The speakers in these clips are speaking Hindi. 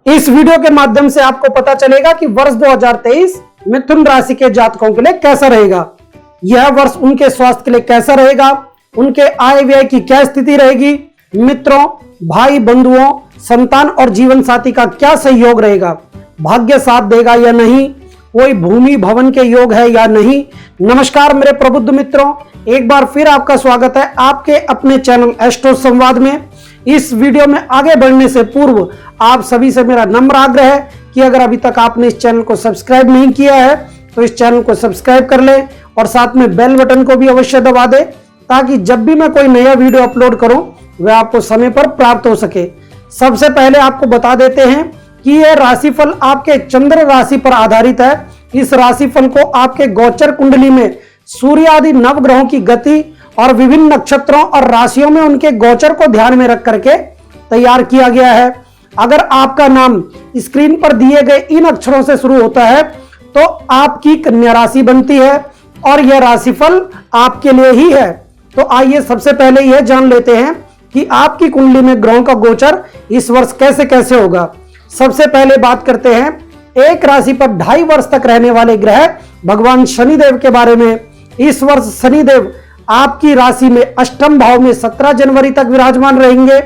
इस वीडियो के माध्यम से आपको पता चलेगा कि वर्ष 2023 मिथुन राशि के जातकों के लिए कैसा रहेगा। यह वर्ष उनके स्वास्थ्य के लिए कैसा रहेगा, उनके आय व्यय की क्या स्थिति रहेगी, मित्रों, भाई बंधुओं, संतान और जीवन साथी का क्या सहयोग रहेगा, भाग्य साथ देगा या नहीं, कोई भूमि भवन के योग है या नहीं। नमस्कार मेरे प्रबुद्ध मित्रों, एक बार फिर आपका स्वागत है आपके अपने चैनल एस्ट्रो संवाद में। इस वीडियो में आगे बढ़ने से पूर्व आप सभी से मेरा नम्र आग्रह है कि अगर अभी तक आपने इस चैनल को सब्सक्राइब नहीं किया है तो इस चैनल को सब्सक्राइब कर लें और साथ में बेल बटन को भी अवश्य दबा दें ताकि जब भी मैं कोई नया वीडियो अपलोड करूं वह आपको समय पर प्राप्त हो सके। सबसे पहले आपको बता देते हैं कि यह राशिफल आपके चंद्र राशि पर आधारित है। इस राशिफल को आपके गोचर कुंडली में सूर्य आदि नवग्रहों की गति और विभिन्न नक्षत्रों और राशियों में उनके गोचर को ध्यान में रख करके तैयार किया गया है। अगर आपका नाम स्क्रीन पर दिए गए इन अक्षरों से शुरू होता है तो आपकी कन्या राशि बनती है और यह राशिफल आपके लिए ही है। तो आइए सबसे पहले यह जान लेते हैं कि आपकी कुंडली में ग्रहों का गोचर इस वर्ष कैसे कैसे होगा। सबसे पहले बात करते हैं एक राशि पर 2.5 वर्ष तक रहने वाले ग्रह भगवान शनिदेव के बारे में। इस वर्ष शनिदेव आपकी राशि में अष्टम भाव में 17 जनवरी तक विराजमान रहेंगे।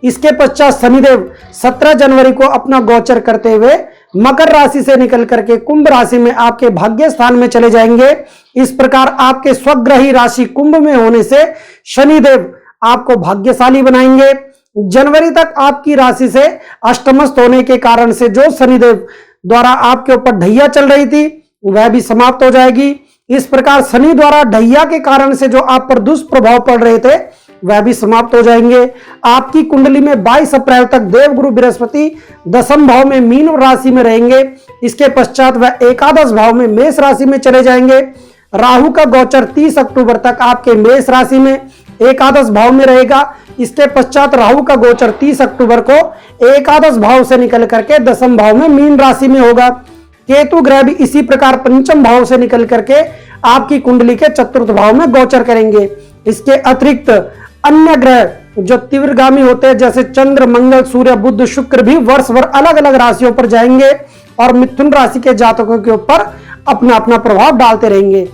इसके पश्चात शनिदेव 17 जनवरी को अपना गोचर करते हुए मकर राशि से निकल करके कुंभ राशि में आपके भाग्य स्थान में चले जाएंगे। इस प्रकार आपके स्वग्रही राशि कुंभ में होने से शनिदेव आपको भाग्यशाली बनाएंगे। जनवरी तक आपकी राशि से अष्टमस्थ होने के कारण से जो शनिदेव द्वारा आपके ऊपर ढैया चल रही थी वह भी समाप्त हो जाएगी। इस प्रकार शनि द्वारा ढैया के कारण से जो आप पर दुष्प्रभाव पड़ रहे थे वह भी समाप्त हो जाएंगे। आपकी कुंडली में 22 अप्रैल तक देवगुरु बृहस्पति 10वें भाव में मीन राशि में रहेंगे। इसके पश्चात वह एकादश भाव में मेष राशि में चले जाएंगे। राहु का गोचर 30 अक्टूबर तक आपके मेष राशि में एकादश भाव में रहेगा। इसके पश्चात राहु का गोचर 30 अक्टूबर को एकादश भाव से निकल करके 10वें भाव में मीन राशि में होगा। केतु ग्रह भी इसी प्रकार पंचम भाव से निकल करके आपकी कुंडली के चतुर्थ भाव में गोचर करेंगे। इसके अतिरिक्त अन्य ग्रह जो तीव्रगामी होते हैं जैसे चंद्र, मंगल, सूर्य, बुध, शुक्र भी वर्ष भर अलग अलग राशियों पर जाएंगे और मिथुन राशि के जातकों के ऊपर अपना अपना प्रभाव डालते रहेंगे।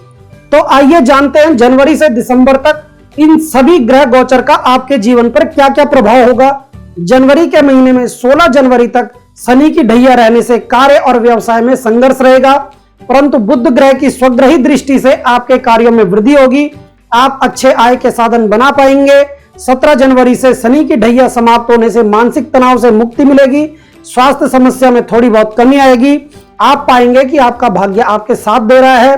तो आइए जानते हैं जनवरी से दिसंबर तक इन सभी ग्रह गोचर का आपके जीवन पर क्या क्या प्रभाव होगा। जनवरी के महीने में 16 जनवरी तक शनि की ढैया रहने से कार्य और व्यवसाय में संघर्ष रहेगा, परंतु बुध ग्रह की स्वग्रही दृष्टि से आपके कार्यों में वृद्धि होगी। आप अच्छे आय के साधन बना पाएंगे। 17 जनवरी से शनि की ढैया समाप्त होने से मानसिक तनाव से मुक्ति मिलेगी। स्वास्थ्य समस्या में थोड़ी बहुत कमी आएगी। आप पाएंगे कि आपका भाग्य आपके साथ दे रहा है।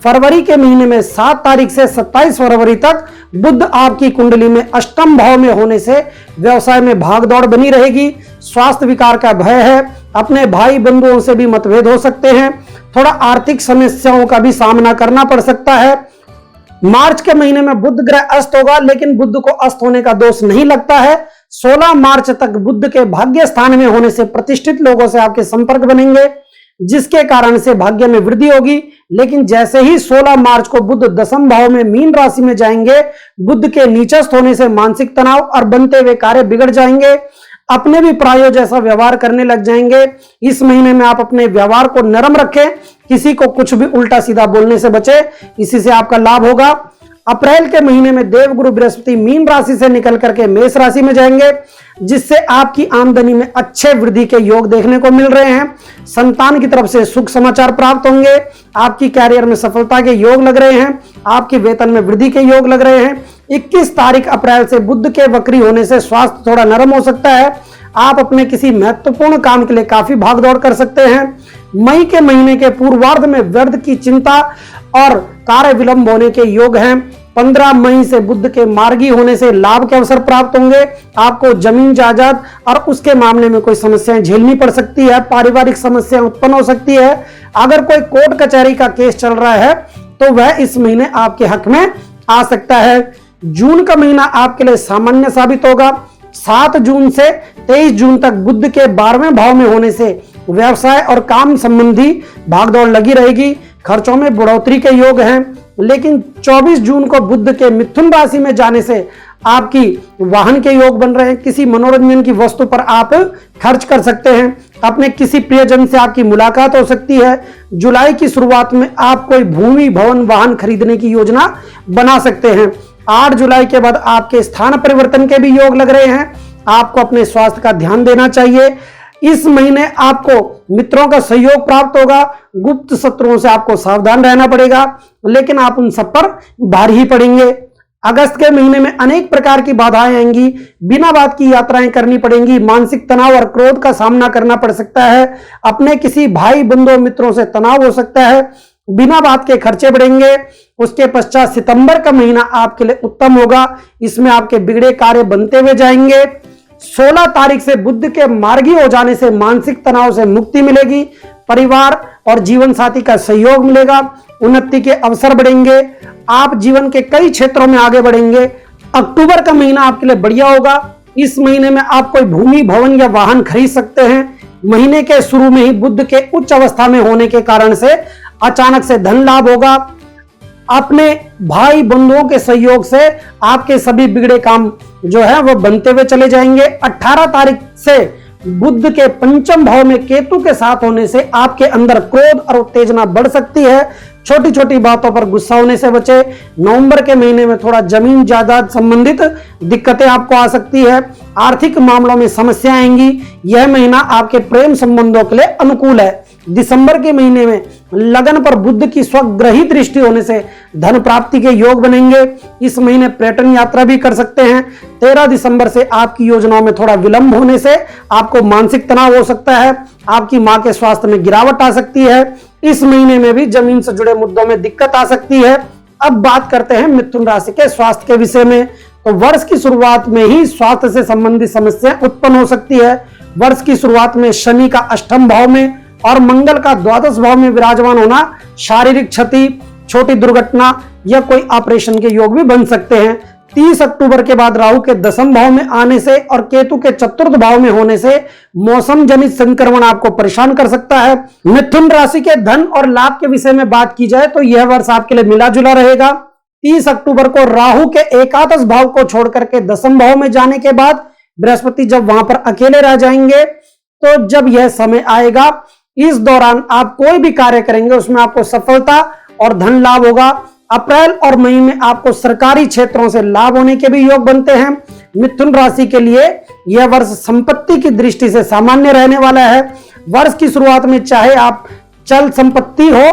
फरवरी के महीने में 7 तारीख से 27 फरवरी तक बुध आपकी कुंडली में अष्टम भाव में होने से व्यवसाय में भागदौड़ बनी रहेगी। स्वास्थ्य विकार का भय है। अपने भाई बंधुओं से भी मतभेद हो सकते हैं। थोड़ा आर्थिक समस्याओं का भी सामना करना पड़ सकता है। मार्च के महीने में बुध ग्रह अस्त होगा, लेकिन बुध को अस्त होने का दोष नहीं लगता है। 16 मार्च तक बुध के भाग्य स्थान में होने से प्रतिष्ठित लोगों से आपके संपर्क बनेंगे जिसके कारण से भाग्य में वृद्धि होगी। लेकिन जैसे ही 16 मार्च को बुध 10वें भाव में मीन राशि में जाएंगे, बुध के नीचस्थ होने से मानसिक तनाव और बनते हुए कार्य बिगड़ जाएंगे। अपने भी प्रायों जैसा व्यवहार करने लग जाएंगे। इस महीने में आप अपने व्यवहार को नरम रखें, किसी को कुछ भी उल्टा सीधा बोलने से बचे, इसी से आपका लाभ होगा। अप्रैल के महीने में देवगुरु बृहस्पति मीन राशि से निकल करके मेष राशि में जाएंगे जिससे आपकी आमदनी में अच्छे वृद्धि के योग देखने को मिल रहे हैं। संतान की तरफ से सुख समाचार प्राप्त होंगे। आपकी कैरियर में सफलता के योग लग रहे हैं। आपके वेतन में वृद्धि के योग लग रहे हैं। 21 तारीख अप्रैल से बुध के वक्री होने से स्वास्थ्य थोड़ा नरम हो सकता है। आप अपने किसी महत्वपूर्ण काम के लिए काफी भागदौड़ कर सकते हैं। मई के महीने के पूर्वार्ध में व्यर्थ की चिंता और कार्य विलंब होने के योग हैं। 15 मई से बुध के मार्गी होने से लाभ के अवसर प्राप्त होंगे। आपको जमीन जायदाद और उसके मामले में कोई समस्याएं झेलनी पड़ सकती है। पारिवारिक समस्याएं उत्पन्न हो सकती है। अगर कोई कोर्ट कचहरी का केस चल रहा है तो वह इस महीने आपके हक में आ सकता है। जून का महीना आपके लिए सामान्य साबित होगा। 7 जून से 23 जून तक बुध के 12वें भाव में होने से व्यवसाय और काम संबंधी भागदौड़ लगी रहेगी। खर्चों में बढ़ोतरी के योग हैं। लेकिन 24 जून को बुध के मिथुन राशि में जाने से आपकी वाहन के योग बन रहे हैं। किसी मनोरंजन की वस्तु पर आप खर्च कर सकते हैं। अपने किसी प्रियजन से आपकी मुलाकात हो सकती है। जुलाई की शुरुआत में आप कोई भूमि, भवन, वाहन खरीदने की योजना बना सकते हैं। 8 जुलाई के बाद आपके स्थान परिवर्तन के भी योग लग रहे हैं। आपको अपने स्वास्थ्य का ध्यान देना चाहिए। इस महीने आपको मित्रों का सहयोग प्राप्त होगा। गुप्त शत्रुओं से आपको सावधान रहना पड़ेगा, लेकिन आप उन सब पर भारी ही पड़ेंगे। अगस्त के महीने में अनेक प्रकार की बाधाएं आएंगी, बिना बात की यात्राएं करनी पड़ेंगी, मानसिक तनाव और क्रोध का सामना करना पड़ सकता है। अपने किसी भाई, बंधुओं, मित्रों से तनाव हो सकता है, बिना बात के खर्चे बढ़ेंगे। उसके पश्चात सितंबर का महीना आपके लिए उत्तम होगा। इसमें आपके बिगड़े कार्य बनते हुए जाएंगे। 16 तारीख से बुध के मार्गी हो जाने से मानसिक तनाव से मुक्ति मिलेगी। परिवार और जीवन साथी का सहयोग मिलेगा। उन्नति के अवसर बढ़ेंगे। आप जीवन के कई क्षेत्रों में आगे बढ़ेंगे। अक्टूबर का महीना आपके लिए बढ़िया होगा। इस महीने में आप कोई भूमि, भवन या वाहन खरीद सकते हैं। महीने के शुरू में ही बुध के उच्च अवस्था में होने के कारण से अचानक से धन लाभ होगा। अपने भाई बंधुओं के सहयोग से आपके सभी बिगड़े काम जो है वो बनते हुए चले जाएंगे। 18 तारीख से बुध के पंचम भाव में केतु के साथ होने से आपके अंदर क्रोध और उत्तेजना बढ़ सकती है। छोटी छोटी बातों पर गुस्सा होने से बचे। नवंबर के महीने में थोड़ा जमीन जायदाद संबंधित दिक्कतें आपको आ सकती है। आर्थिक मामलों में समस्या आएंगी। यह महीना आपके प्रेम संबंधों के लिए अनुकूल है। दिसंबर के महीने में लगन पर बुध की स्वग्रही दृष्टि होने से धन प्राप्ति के योग बनेंगे। इस महीने पर्यटन यात्रा भी कर सकते हैं। 13 दिसंबर से आपकी योजनाओं में थोड़ा विलंब होने से आपको मानसिक तनाव हो सकता है। आपकी मां के स्वास्थ्य में गिरावट आ सकती है। इस महीने में भी जमीन से जुड़े मुद्दों में दिक्कत आ सकती है। अब बात करते हैं मिथुन राशि के स्वास्थ्य के विषय में। तो वर्ष की शुरुआत में ही स्वास्थ्य से संबंधित समस्याएं उत्पन्न हो सकती है। वर्ष की शुरुआत में शनि का अष्टम भाव में और मंगल का द्वादश भाव में विराजमान होना शारीरिक क्षति, छोटी दुर्घटना या कोई ऑपरेशन के योग भी बन सकते हैं। 30 अक्टूबर के बाद राहु के दशम भाव में आने से और केतु के चतुर्थ भाव में होने से मौसम जनित संक्रमण आपको परेशान कर सकता है। मिथुन राशि के धन और लाभ के विषय में बात की जाए तो यह वर्ष आपके लिए मिला जुला रहेगा। 30 अक्टूबर को राहु के एकादश भाव को छोड़कर के दशम भाव में जाने के बाद बृहस्पति जब वहां पर अकेले रह जाएंगे, तो जब यह समय आएगा, इस दौरान आप कोई भी कार्य करेंगे उसमें आपको सफलता और धन लाभ होगा। अप्रैल और मई में आपको सरकारी क्षेत्रों से लाभ होने के भी योग बनते हैं। मिथुन राशि के लिए यह वर्ष संपत्ति की दृष्टि से सामान्य रहने वाला है। वर्ष की शुरुआत में चाहे आप चल संपत्ति हो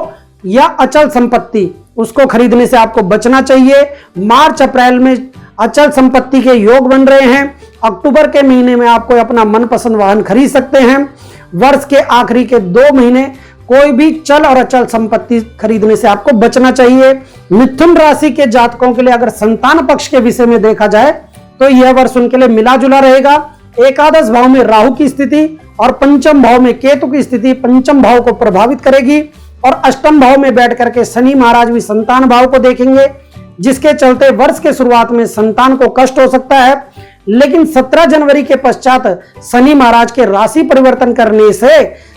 या अचल संपत्ति, उसको खरीदने से आपको बचना चाहिए। मार्च अप्रैल में अचल संपत्ति के योग बन रहे हैं। अक्टूबर के महीने में आप कोई अपना मनपसंद वाहन खरीद सकते हैं। वर्ष के आखिरी के 2 महीने कोई भी चल और अचल संपत्ति खरीदने से आपको बचना चाहिए। मिथुन राशि के जातकों के लिए अगर संतान पक्ष के विषय में देखा जाए तो यह वर्ष उनके लिए मिला जुला रहेगा। एकादश भाव में राहु की स्थिति और पंचम भाव में केतु की स्थिति पंचम भाव को प्रभावित करेगी और अष्टम भाव में बैठ करके शनि महाराज भी संतान भाव को देखेंगे, जिसके चलते वर्ष के शुरुआत में संतान को कष्ट हो सकता है। लेकिन 17 जनवरी के पश्चात शनि महाराज के राशि परिवर्तन करने से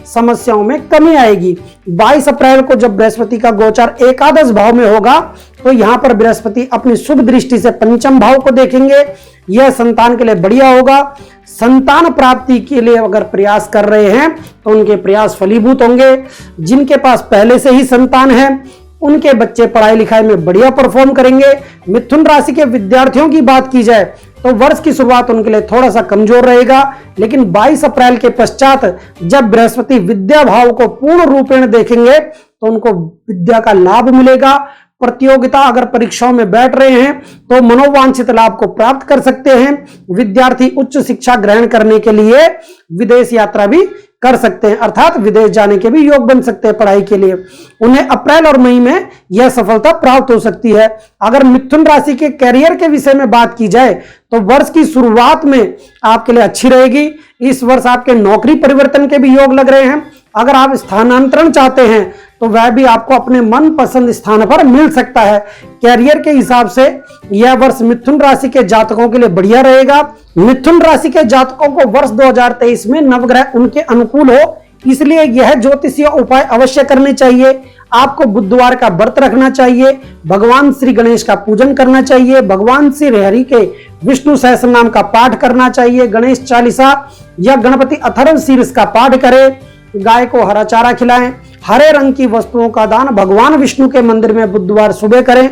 समस्याओं में कमी आएगी। 22 अप्रैल को जब बृहस्पति का गोचर एकादश भाव में होगा तो यहां पर बृहस्पति अपनी शुभ दृष्टि से पंचम भाव को देखेंगे। यह संतान के लिए बढ़िया होगा। संतान प्राप्ति के लिए अगर प्रयास कर रहे हैं तो उनके प्रयास फलीभूत होंगे। जिनके पास पहले से ही संतान है उनके बच्चे पढ़ाई लिखाई में बढ़िया परफॉर्म करेंगे। मिथुन राशि के विद्यार्थियों की बात की जाए तो वर्ष की शुरुआत उनके लिए थोड़ा सा कमजोर रहेगा, लेकिन 22 अप्रैल के पश्चात जब बृहस्पति विद्या भाव को पूर्ण रूपेण देखेंगे तो उनको विद्या का लाभ मिलेगा। प्रतियोगिता अगर परीक्षाओं में बैठ रहे हैं तो मनोवांछित लाभ को प्राप्त कर सकते हैं। विद्यार्थी उच्च शिक्षा ग्रहण करने के लिए विदेश यात्रा भी कर सकते हैं, अर्थात विदेश जाने के भी योग बन सकते हैं पढ़ाई के लिए। उन्हें अप्रैल और मई में यह सफलता प्राप्त हो सकती है। अगर मिथुन राशि के कैरियर के विषय में बात की जाए तो वर्ष की शुरुआत में आपके लिए अच्छी रहेगी। इस वर्ष आपके नौकरी परिवर्तन के भी योग लग रहे हैं। अगर आप स्थानांतरण चाहते हैं तो वह भी आपको अपने मनपसंद स्थान पर मिल सकता है। कैरियर के हिसाब से यह वर्ष मिथुन राशि के जातकों के लिए बढ़िया रहेगा। मिथुन राशि के जातकों को वर्ष 2023 में नवग्रह उनके अनुकूल हो, इसलिए यह ज्योतिषीय उपाय अवश्य करने चाहिए। आपको बुधवार का व्रत रखना चाहिए, भगवान श्री गणेश का पूजन करना चाहिए, भगवान श्री हरि के विष्णु सहस्त्र नाम का पाठ करना चाहिए, गणेश चालीसा या गणपति अथर्व शीर्ष का पाठ करें, गाय को हरा चारा खिलाएं, हरे रंग की वस्तुओं का दान भगवान विष्णु के मंदिर में बुधवार सुबह करें,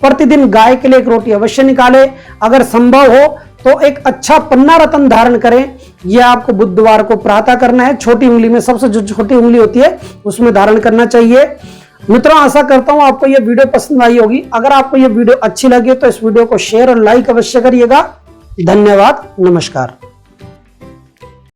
प्रतिदिन गाय के लिए एक रोटी अवश्य निकालें, अगर संभव हो तो एक अच्छा पन्ना रत्न धारण करें। यह आपको बुधवार को प्रातः करना है, छोटी उंगली में, सबसे जो छोटी उंगली होती है उसमें धारण करना चाहिए। मित्रों, आशा करता हूं आपको यह वीडियो पसंद आई होगी। अगर आपको यह वीडियो अच्छी लगे तो इस वीडियो को शेयर और लाइक अवश्य करिएगा। धन्यवाद, नमस्कार।